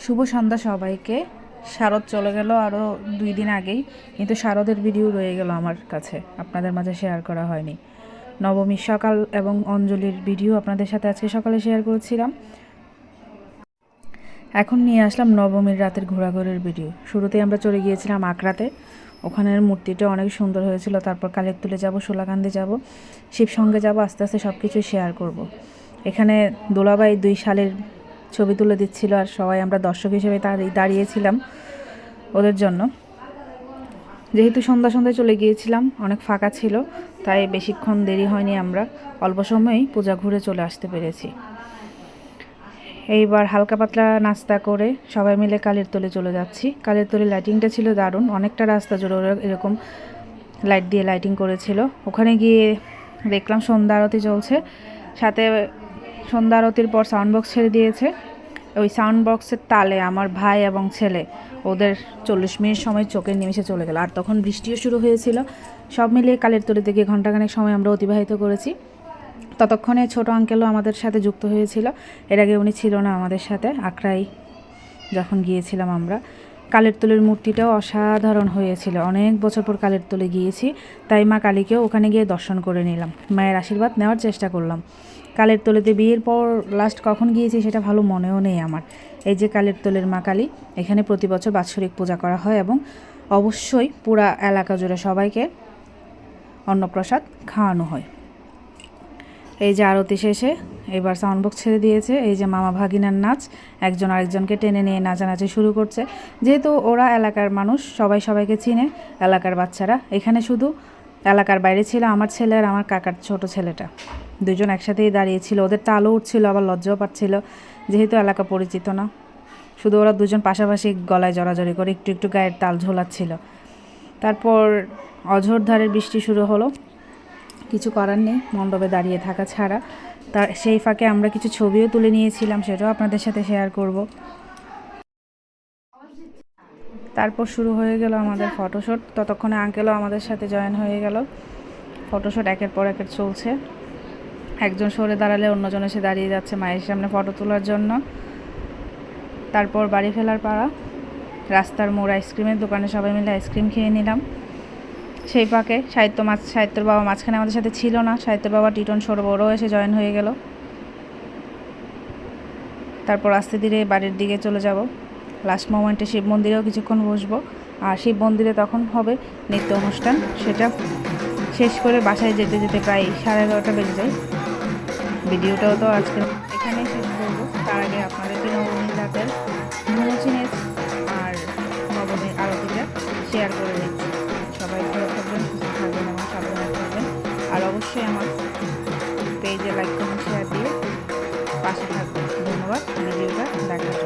শুভ সন্ধ্যা সবাইকে। শারদ চলে গেল আরও 2 দিন আগেই, কিন্তু শারদের ভিডিও রয়ে গেল আমার কাছে, আপনাদের মাঝে শেয়ার করা হয়নি। নবমীর সকাল এবং অঞ্জলির ভিডিও আপনাদের সাথে আজকে সকালে শেয়ার করেছিলাম। এখন নিয়ে আসলাম নবমীর রাতের ঘোরাঘুরির ভিডিও। শুরুতেই আমরা চলে গিয়েছিলাম আকরাতে, ওখানের মূর্তিটা অনেক সুন্দর হয়েছিল। তারপর কালেরতুলে যাব, সোলাকান্দি যাব, শিবসঙ্গে যাব, আস্তে আস্তে সব কিছু শেয়ার করব। এখানে দোলাবাই 2 সালের ছবি তুলে দিচ্ছিল, আর সবাই আমরা দর্শক হিসেবে দাঁড়িয়েছিলাম ওদের জন্য। যেহেতু সন্ধ্যায় চলে গিয়েছিলাম, অনেক ফাঁকা ছিল, তাই বেশিক্ষণ দেরি হয়নি, আমরা অল্প সময়েই পূজা ঘুরে চলে আসতে পেরেছি। এইবার হালকা পাতলা নাস্তা করে সবাই মিলে কালেরতলে চলে যাচ্ছি। কালেরতলে লাইটিংটা ছিল দারুণ, অনেকটা রাস্তা জুড়ে ওরা এরকম লাইট দিয়ে লাইটিং করেছিল। ওখানে গিয়ে দেখলাম সন্ধ্যা আরতি চলছে, সাথে সন্ধ্যা আরতির পর সাউন্ড বক্স ছেড়ে দিয়েছে। ওই সাউন্ড বক্সের তালে আমার ভাই এবং ছেলে ওদের 40 মিনিট সময় চোখের নিমেষে চলে গেল, আর তখন বৃষ্টিও শুরু হয়েছিল। সব মিলিয়ে কালেরতলে থেকে ঘণ্টাখানেক সময় আমরা অতিবাহিত করেছি। ততক্ষণে ছোট আঙ্কেলও আমাদের সাথে যুক্ত হয়েছিল, এর আগে উনি ছিল না আমাদের সাথে আকরাই যখন গিয়েছিলাম আমরা। কালেরতলের মূর্তিটাও অসাধারণ হয়েছিল, অনেক বছর পর কালেরতলে গিয়েছি, তাই মা কালীকেও ওখানে গিয়ে দর্শন করে নিলাম, মায়ের আশীর্বাদ নেওয়ার চেষ্টা করলাম। কালেরতলেতে বিয়ের পর লাস্ট কখন গিয়েছি সেটা ভালো মনেও নেই আমার। এই যে কালেরতলের মা কালী, এখানে প্রতি বছর বাৎসরিক পূজা করা হয় এবং অবশ্যই পুরা এলাকা জুড়ে সবাইকে অন্নপ্রসাদ খাওয়ানো হয়। এই যে আরতি শেষে এবার সাউন্ড বক্স ছেড়ে দিয়েছে। এই যে মামা ভাগিনার নাচ, একজন আরেকজনকে টেনে নিয়ে নাচানাচি শুরু করছে। যেহেতু ওরা এলাকার মানুষ, সবাই সবাইকে চিনে, এলাকার বাচ্চারা। এখানে শুধু এলাকার বাইরে ছিল আমার ছেলে আর আমার কাকার ছোট ছেলেটা, দুজন একসাথেই দাঁড়িয়েছিল। ওদের তালও উঠছিল, আবার লজ্জাও পাচ্ছিল, যেহেতু এলাকা পরিচিত না। শুধু ওরা দুজন পাশাপাশি গলায় জড়াজড়ি করে একটু একটু গায়ের তাল ঝোলাচ্ছিল। তারপর অঝোরধারের বৃষ্টি শুরু হলো, কিছু করার নেই, মণ্ডপে দাঁড়িয়ে থাকা ছাড়া। তার সেই ফাঁকে আমরা কিছু ছবিও তুলে নিয়েছিলাম, সেটাও আপনাদের সাথে শেয়ার করব। তারপর শুরু হয়ে গেল আমাদের ফটোশ্যুট। ততক্ষণে আঙ্কেলও আমাদের সাথে জয়েন হয়ে গেল। ফটোশ্যুট একের পর একের চলছে, একজন সরে দাঁড়ালে অন্যজন এসে দাঁড়িয়ে যাচ্ছে মায়ের সামনে ফটো তোলার জন্য। তারপর বাড়ি ফেরার পাড়া, রাস্তার মোড় আইসক্রিমের দোকানে সবাই মিলে আইসক্রিম খেয়ে নিলাম। সেই ফাঁকে সাহিত্যর বাবা মাঝখানে আমাদের সাথে ছিল না, সাহিত্যের বাবা টিটন সরোবরও এসে জয়েন হয়ে গেল। তারপর আস্তে ধীরে বাড়ির দিকে চলে যাব। লাস্ট মোমেন্টে শিব মন্দিরেও কিছুক্ষণ বসবো, আর শিব মন্দিরে তখন হবে নৃত্য অনুষ্ঠান। সেটা শেষ করে বাসায় যেতে যেতে প্রায় 11:30 বেজে যায়। ভিডিওটাও তো আজকে এখানেই শেষ করবো। তার আগে আপনাদেরকে নবমীর রাতের মুচিনেস আর নবমীর আরতিটা শেয়ার করে দিচ্ছি। সবাই ভালো থাকবেন, সুস্থ থাকবেন এবং সাবধানে থাকবেন। আর অবশ্যই আমার পেজে লাইক কমেন্ট শেয়ার দিয়ে পাশে থাকবেন। ধন্যবাদ ভিডিওটা দেখার জন্য।